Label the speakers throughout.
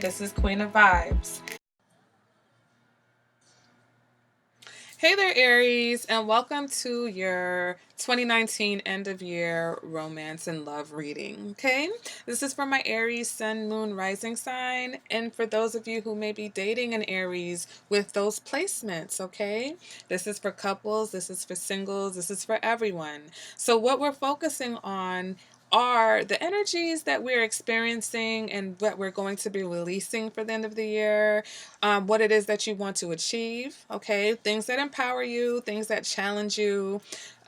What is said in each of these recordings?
Speaker 1: This is Queen of Vibes. Hey there, Aries, and welcome to your 2019 end of year romance and love reading. Okay, this is for my Aries sun, moon, rising sign, and for those of you who may be dating an Aries with those placements. Okay, this is for couples, this is for singles, this is for everyone. So, what we're focusing on are the energies that we're experiencing and what we're going to be releasing for the end of the year, what it is that you want to achieve, okay? Things that empower you, things that challenge you,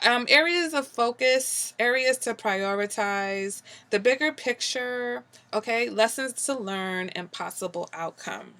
Speaker 1: areas of focus, areas to prioritize, the bigger picture, okay? Lessons to learn and possible outcome.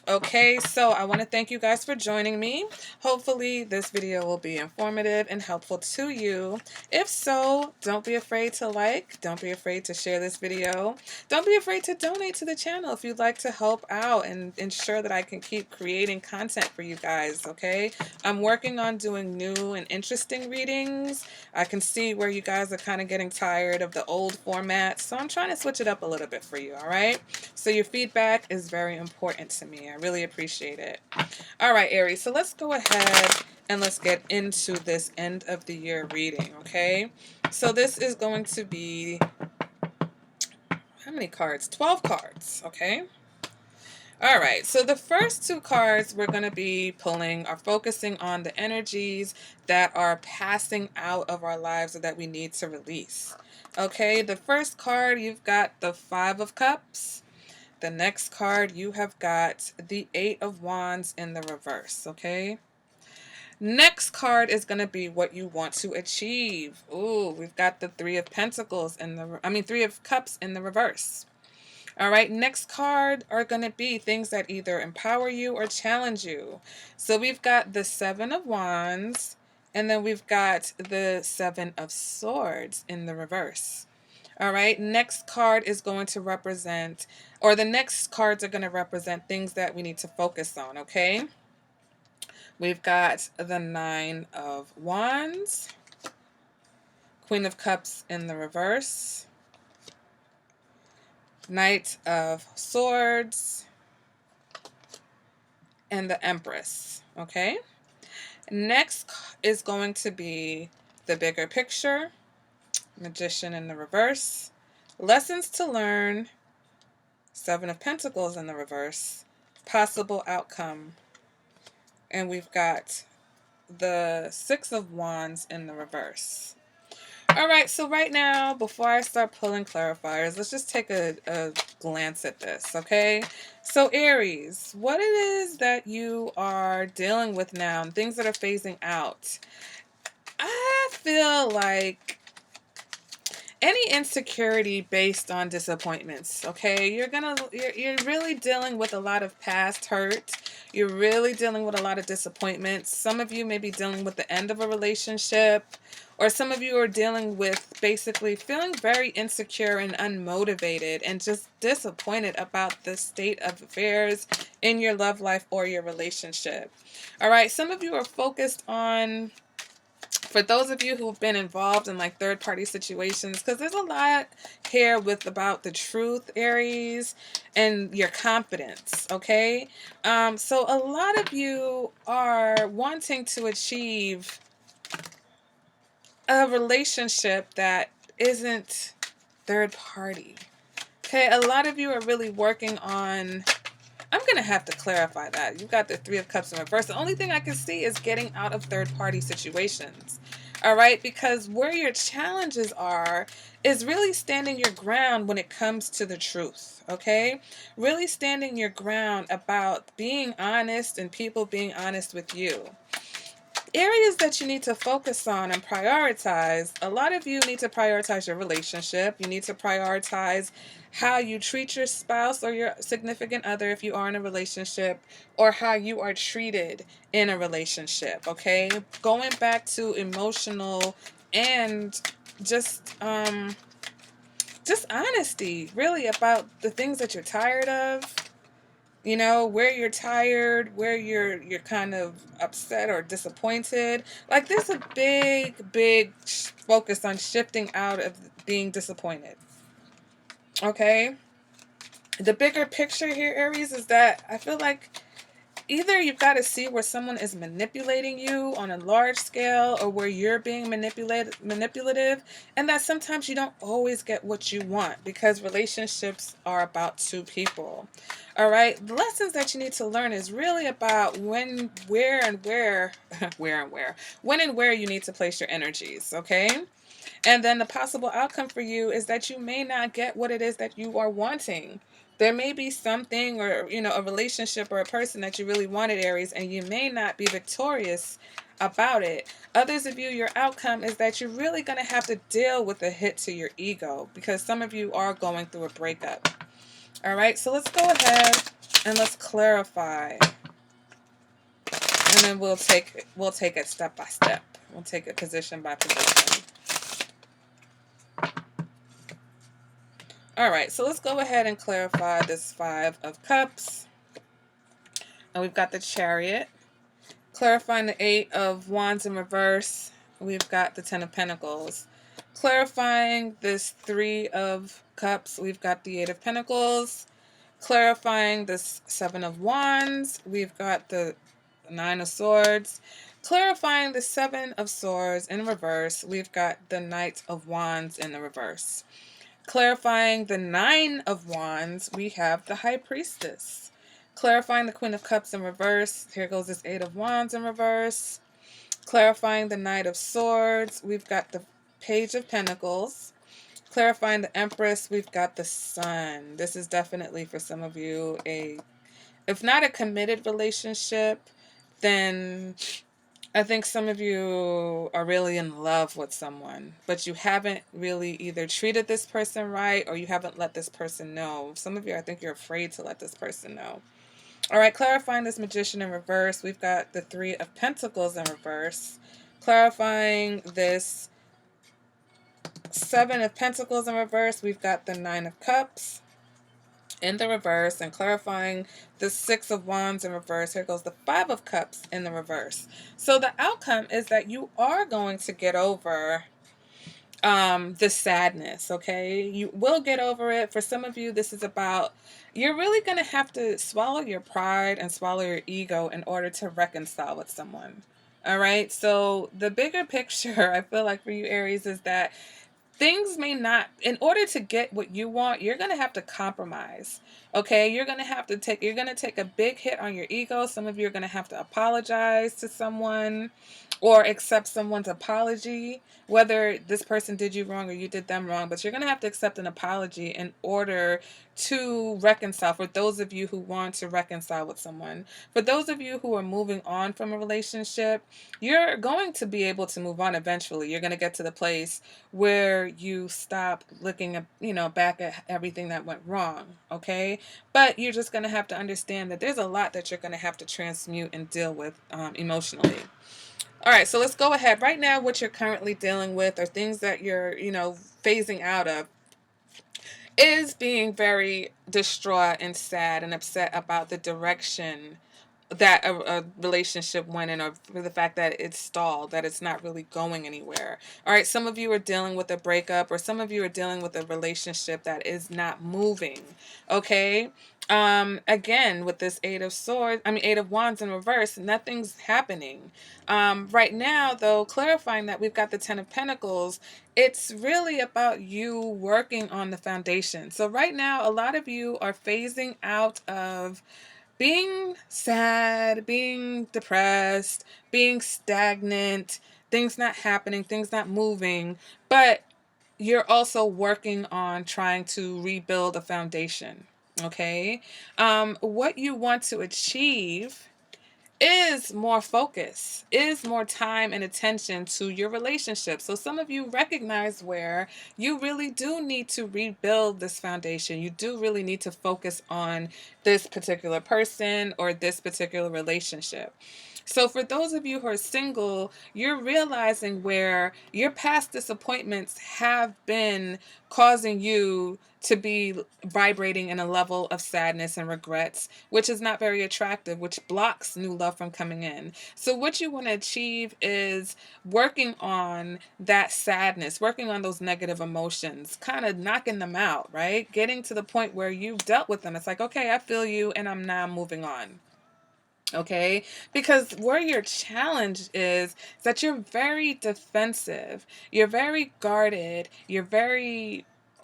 Speaker 1: Okay, so I want to thank you guys for joining me. Hopefully this video will be informative and helpful to you. If so, don't be afraid to like, don't be afraid to share this video. Don't be afraid to donate to the channel if you'd like to help out and ensure that I can keep creating content for you guys, okay? I'm working on doing new and interesting readings. I can see where you guys are kind of getting tired of the old format, so I'm trying to switch it up a little bit for you, all right? So your feedback is very important to me. I really appreciate it. All right, Aries, so let's go ahead and let's get into this end of the year reading, okay? So this is going to be, how many cards? 12 cards, okay? All right, so the first two cards we're going to be pulling are focusing on the energies that are passing out of our lives or that we need to release. Okay, the first card, you've got the Five of Cups. The next card, you have got the Eight of Wands in the reverse, okay? Next card is going to be what you want to achieve. Ooh, we've got the Three of Pentacles in the, Three of Cups in the reverse. All right, next card are going to be things that either empower you or challenge you. So we've got the Seven of Wands, and then we've got the Seven of Swords in the reverse. All right, next card is going to represent, or the next cards are going to represent things that we need to focus on, okay? We've got the Nine of Wands, Queen of Cups in the reverse, Knight of Swords, and the Empress, okay? Next is going to be the bigger picture, Magician in the reverse, lessons to learn, Seven of Pentacles in the reverse, possible outcome, and we've got the Six of Wands in the reverse. All right, so right now, before I start pulling clarifiers, let's just take a glance at this, okay? So Aries, what it is that you are dealing with now and things that are phasing out, I feel like any insecurity based on disappointments, okay? You're really dealing with a lot of past hurt. You're really dealing with a lot of disappointments. Some of you may be dealing with the end of a relationship, or some of you are dealing with basically feeling very insecure and unmotivated and just disappointed about the state of affairs in your love life or your relationship. All right, some of you are focused on, for those of you who've been involved in like third-party situations, because there's a lot here with about the truth, Aries, and your confidence, okay? So a lot of you are wanting to achieve a relationship that isn't third party, okay? A lot of you are really working on, I'm going to have to clarify that. You've got the Three of Cups in reverse. The only thing I can see is getting out of third-party situations. All right? Because where your challenges are is really standing your ground when it comes to the truth. Okay? Really standing your ground about being honest and people being honest with you. Areas that you need to focus on and prioritize. A lot of you need to prioritize your relationship. You need to prioritize how you treat your spouse or your significant other if you are in a relationship, or how you are treated in a relationship, okay? Going back to emotional and just honesty, really, about the things that you're tired of. You know, where you're tired, where you're kind of upset or disappointed. Like, there's a big focus on shifting out of being disappointed. Okay? The bigger picture here, Aries, is that I feel like either you've got to see where someone is manipulating you on a large scale, or where you're being manipulative, and that sometimes you don't always get what you want, because relationships are about two people. All right, the lessons that you need to learn is really about when, where, and where where and where when and where you need to place your energies. Okay, and then the possible outcome for you is that you may not get what it is that you are wanting. There may be something, or, a relationship or a person that you really wanted, Aries, and you may not be victorious about it. Others of you, your outcome is that you're really going to have to deal with a hit to your ego, because some of you are going through a breakup. All right, so let's go ahead and let's clarify. And then we'll take it step by step. We'll take it position by position. All right, so let's go ahead and clarify this Five of Cups. And we've got the Chariot. Clarifying the Eight of Wands in reverse, we've got the Ten of Pentacles. Clarifying this Three of Cups, we've got the Eight of Pentacles. Clarifying this Seven of Wands, we've got the Nine of Swords. Clarifying the Seven of Swords in reverse, we've got the Knight of Wands in the reverse. Clarifying the Nine of Wands, we have the High Priestess. Clarifying the Queen of Cups in reverse, here goes this Eight of Wands in reverse. Clarifying the Knight of Swords, we've got the Page of Pentacles. Clarifying the Empress, we've got the Sun. This is definitely for some of you if not a committed relationship, then I think some of you are really in love with someone, but you haven't really either treated this person right, or you haven't let this person know. Some of you, I think you're afraid to let this person know. All right, clarifying this Magician in reverse, we've got the Three of Pentacles in reverse. Clarifying this Seven of Pentacles in reverse, we've got the Nine of Cups in the reverse. And clarifying the Six of Wands in reverse, here goes the Five of Cups in the reverse. So the outcome is that you are going to get over the sadness. Okay, you will get over it. For some of you, this is about, you're really going to have to swallow your pride and swallow your ego in order to reconcile with someone. All right, so the bigger picture, I feel like, for you, Aries, is that things may not, in order to get what you want, you're going to have to compromise. Okay, you're going to take a big hit on your ego. Some of you are going to have to apologize to someone, or accept someone's apology, whether this person did you wrong or you did them wrong. But you're going to have to accept an apology in order to reconcile, for those of you who want to reconcile with someone. For those of you who are moving on from a relationship, you're going to be able to move on eventually. You're going to get to the place where you stop looking at, back at everything that went wrong. Okay, but you're just going to have to understand that there's a lot that you're going to have to transmute and deal with emotionally. All right, so let's go ahead. Right now, what you're currently dealing with, or things that you're, phasing out of, is being very distraught and sad and upset about the direction that a relationship went in, or for the fact that it's stalled, that it's not really going anywhere. All right, some of you are dealing with a breakup, or some of you are dealing with a relationship that is not moving. Okay, again, with this Eight of Wands in reverse, nothing's happening. Right now, though, clarifying that we've got the Ten of Pentacles, it's really about you working on the foundation. So right now, a lot of you are phasing out of being sad, being depressed, being stagnant, things not happening, things not moving, but you're also working on trying to rebuild a foundation. Okay, what you want to achieve is more focus, is more time and attention to your relationship. So some of you recognize where you really do need to rebuild this foundation. You do really need to focus on this particular person or this particular relationship. So, for those of you who are single, you're realizing where your past disappointments have been causing you to be vibrating in a level of sadness and regrets, which is not very attractive, which blocks new love from coming in. So, what you want to achieve is working on that sadness, working on those negative emotions, kind of knocking them out, right? Getting to the point where you've dealt with them. It's like, okay, I feel you, and I'm now moving on. Okay, because where your challenge is that you're very defensive, you're very guarded, you're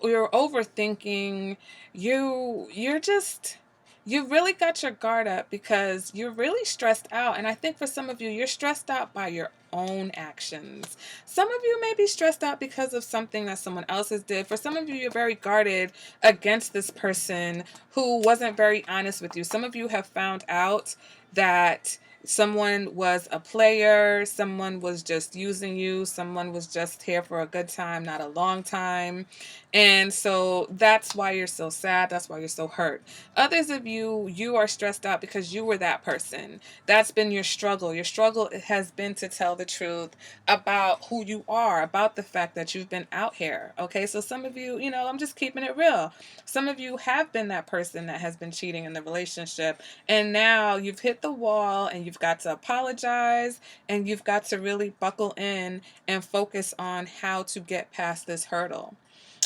Speaker 1: overthinking, you're just, you really got your guard up because you're really stressed out. And I think for some of you, you're stressed out by your own actions. Some of you may be stressed out because of something that someone else has did. For some of you, you're very guarded against this person who wasn't very honest with you. Some of you have found out that someone was a player, someone was just using you, someone was just here for a good time, not a long time. And so that's why you're so sad, that's why you're so hurt. Others of you, you are stressed out because you were that person. That's been your struggle. Your struggle has been to tell the truth about who you are, about the fact that you've been out here. Okay, so some of you, I'm just keeping it real. Some of you have been that person that has been cheating in the relationship, and now you've hit the wall and you've got to apologize and you've got to really buckle in and focus on how to get past this hurdle.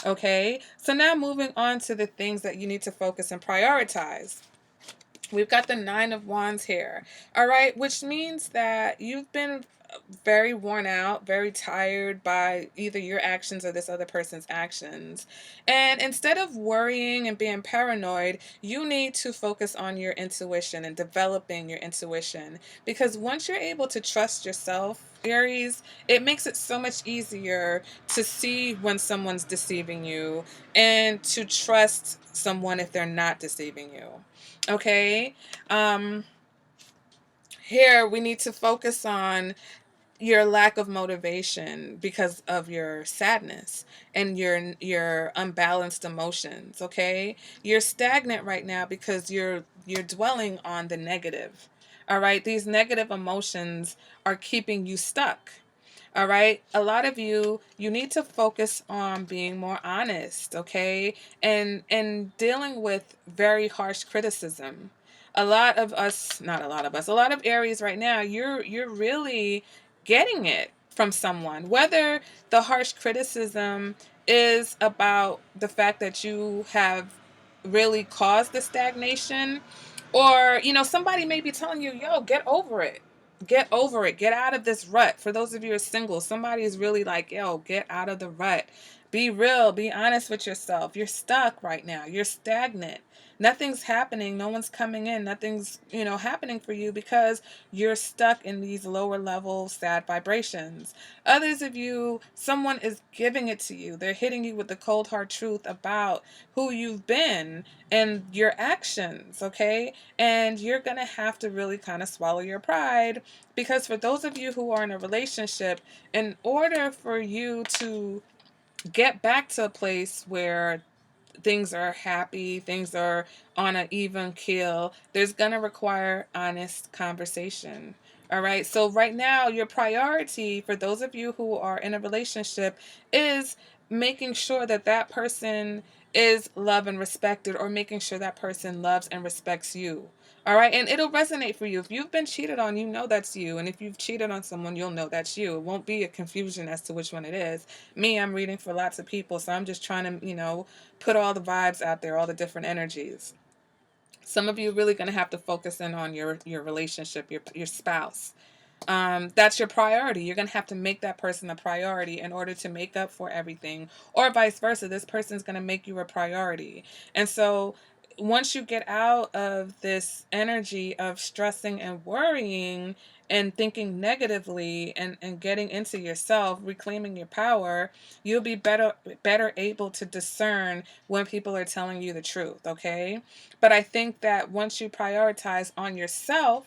Speaker 1: Okay, so now moving on to the things that you need to focus and prioritize. We've got the Nine of Wands here. All right, which means that you've been very worn out, very tired by either your actions or this other person's actions. And instead of worrying and being paranoid, you need to focus on your intuition and developing your intuition. Because once you're able to trust yourself, Aries, it makes it so much easier to see when someone's deceiving you and to trust someone if they're not deceiving you. Okay? Um, Here we need to focus on your lack of motivation because of your sadness and your unbalanced emotions. Okay, you're stagnant right now because you're dwelling on the negative. All right, these negative emotions are keeping you stuck. All right, a lot of you need to focus on being more honest, okay, and dealing with very harsh criticism. A lot of us, not a lot of us, a lot of Aries right now, you're really getting it from someone, whether the harsh criticism is about the fact that you have really caused the stagnation, or somebody may be telling you, yo, get over it, get over it, get out of this rut. For those of you who are single, somebody is really like, yo, get out of the rut, be real, be honest with yourself. You're stuck right now, you're stagnant, nothing's happening, no one's coming in, nothing's happening for you because you're stuck in these lower level sad vibrations. Others of you, someone is giving it to you, they're hitting you with the cold hard truth about who you've been and your actions. Okay, and you're gonna have to really kind of swallow your pride, because for those of you who are in a relationship, in order for you to get back to a place where things are happy, things are on an even keel, there's going to require honest conversation. All right. So, right now, your priority for those of you who are in a relationship is making sure that that person is loved and respected, or making sure that person loves and respects you. All right. And it'll resonate for you. If you've been cheated on, you know that's you. And if you've cheated on someone, you'll know that's you. It won't be a confusion as to which one it is. Me, I'm reading for lots of people. So I'm just trying to, put all the vibes out there, all the different energies. Some of you are really going to have to focus in on your relationship, your spouse. That's your priority. You're going to have to make that person a priority in order to make up for everything, or vice versa. This person's going to make you a priority. And so once you get out of this energy of stressing and worrying and thinking negatively, and getting into yourself, reclaiming your power, you'll be better able to discern when people are telling you the truth. Okay, but I think that once you prioritize on yourself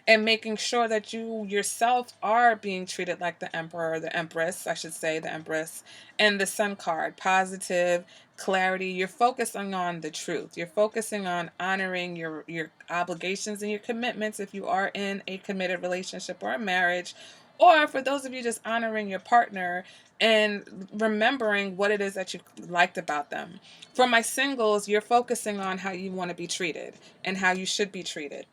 Speaker 1: and making sure that you yourself are being treated like the emperor, the empress, I should say, the empress, and the sun card, positive, clarity. You're focusing on the truth. You're focusing on honoring your obligations and your commitments if you are in a committed relationship or a marriage, or for those of you just honoring your partner and remembering what it is that you liked about them. For my singles, you're focusing on how you want to be treated and how you should be treated.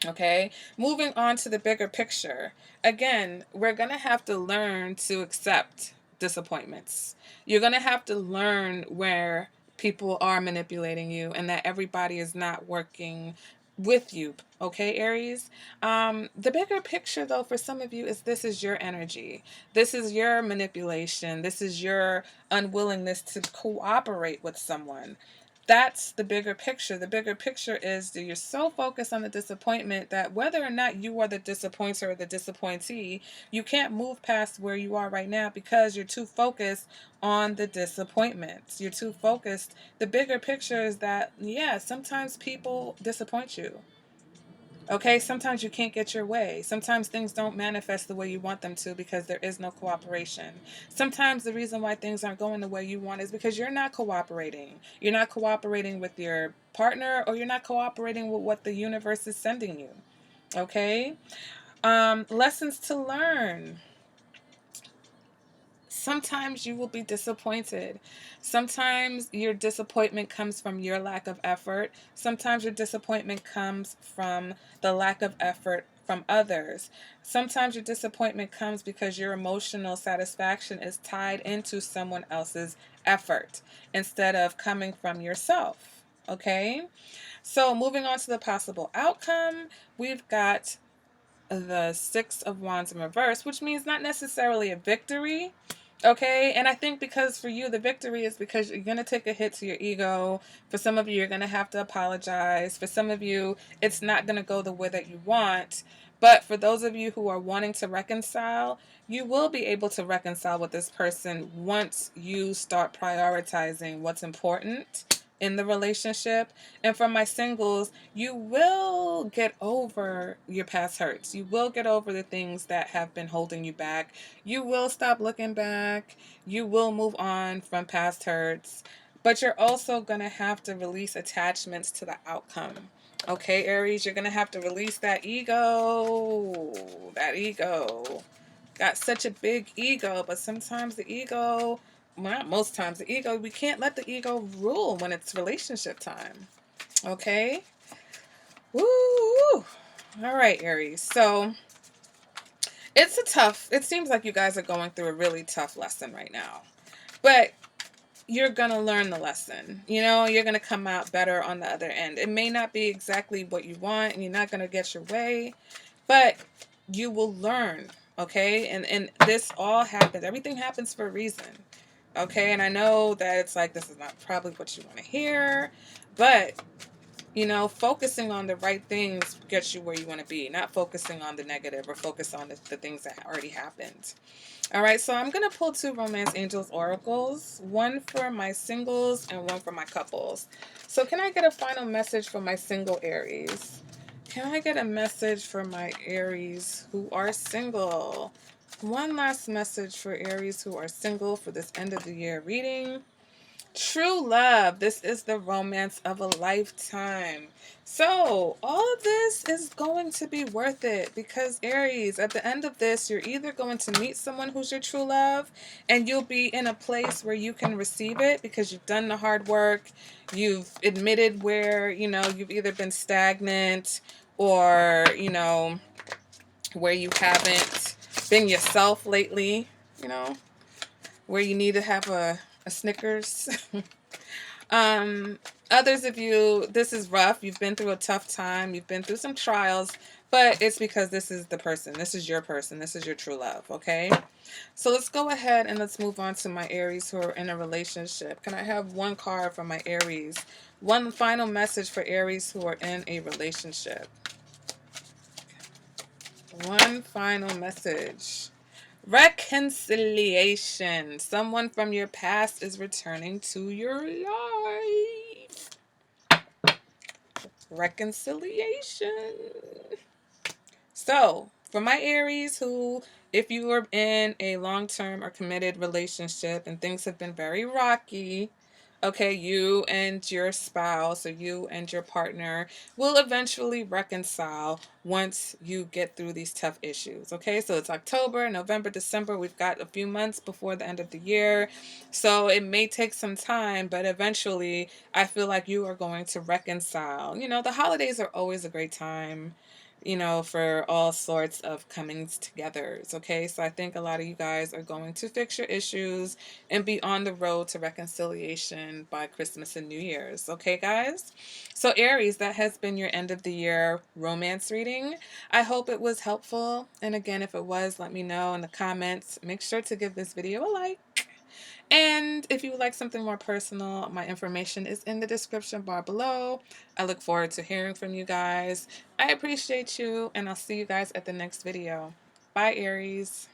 Speaker 1: Okay, moving on to the bigger picture. Again, we're going to have to learn to accept disappointments. You're going to have to learn where people are manipulating you and that everybody is not working with you. Okay, Aries? The bigger picture, though, for some of you is this is your energy. This is your manipulation. This is your unwillingness to cooperate with someone. That's the bigger picture. The bigger picture is that you're so focused on the disappointment that whether or not you are the disappointer or the disappointee, you can't move past where you are right now because you're too focused on the disappointments. You're too focused. The bigger picture is that, yeah, sometimes people disappoint you. Okay, sometimes you can't get your way. Sometimes things don't manifest the way you want them to because there is no cooperation. Sometimes the reason why things aren't going the way you want is because you're not cooperating. You're not cooperating with your partner, or you're not cooperating with what the universe is sending you. Okay? Lessons to learn. Sometimes you will be disappointed. Sometimes your disappointment comes from your lack of effort. Sometimes your disappointment comes from the lack of effort from others. Sometimes your disappointment comes because your emotional satisfaction is tied into someone else's effort instead of coming from yourself. Okay? So, moving on to the possible outcome, we've got the Six of Wands in reverse, which means not necessarily a victory. Okay, and I think because for you the victory is because you're going to take a hit to your ego. For some of you, you're going to have to apologize. For some of you, it's not going to go the way that you want. But for those of you who are wanting to reconcile, you will be able to reconcile with this person once you start prioritizing what's important in the relationship. And for my singles, you will get over your past hurts. You will get over the things that have been holding you back. You will stop looking back. You will move on from past hurts. But you're also going to have to release attachments to the outcome. Okay, Aries, you're going to have to release that ego. That ego. Got such a big ego, but sometimes the ego, well, not most times, the ego, we can't let the ego rule when it's relationship time. Okay? Woo! All right, Aries. So it seems like you guys are going through a really tough lesson right now. But you're going to learn the lesson. You know, you're going to come out better on the other end. It may not be exactly what you want and you're not going to get your way, but you will learn. Okay? And this all happens. Everything happens for a reason. Okay? And I know that it's like this is not probably what you want to hear, but you know, focusing on the right things gets you where you want to be, not focusing on the negative or focus on the things that already happened. All right, so I'm going to pull two Romance Angels Oracles, one for my singles and one for my couples. So can I get a final message for my single Aries? Can I get a message for my Aries who are single? One last message for Aries who are single for this end of the year reading. True love. This is the romance of a lifetime. So, all of this is going to be worth it because, Aries, at the end of this, you're either going to meet someone who's your true love and you'll be in a place where you can receive it because you've done the hard work. You've admitted where, you know, you've either been stagnant or, you know, where you haven't been yourself lately, you know, where you need to have a Snickers. Um, Others of you, this is rough. You've been through a tough time. You've been through some trials, but it's because this is the person. This is your person. This is your true love, okay? So let's go ahead and let's move on to my Aries who are in a relationship. Can I have one card for my Aries? One final message for Aries who are in a relationship. One final message. Reconciliation. Someone from your past is returning to your life. Reconciliation. So, for my Aries, who, if you are in a long term or committed relationship and things have been very rocky, okay, you and your spouse or you and your partner will eventually reconcile once you get through these tough issues. Okay, so it's October, November, December. We've got a few months before the end of the year. So it may take some time, but eventually I feel like you are going to reconcile. The holidays are always a great time, for all sorts of comings togethers. Okay, so I think a lot of you guys are going to fix your issues and be on the road to reconciliation by Christmas and New Year's. Okay, guys? So, Aries, that has been your end of the year romance reading. I hope it was helpful. And again, if it was, let me know in the comments. Make sure to give this video a like. And if you would like something more personal, my information is in the description bar below. I look forward to hearing from you guys. I appreciate you, and I'll see you guys at the next video. Bye, Aries.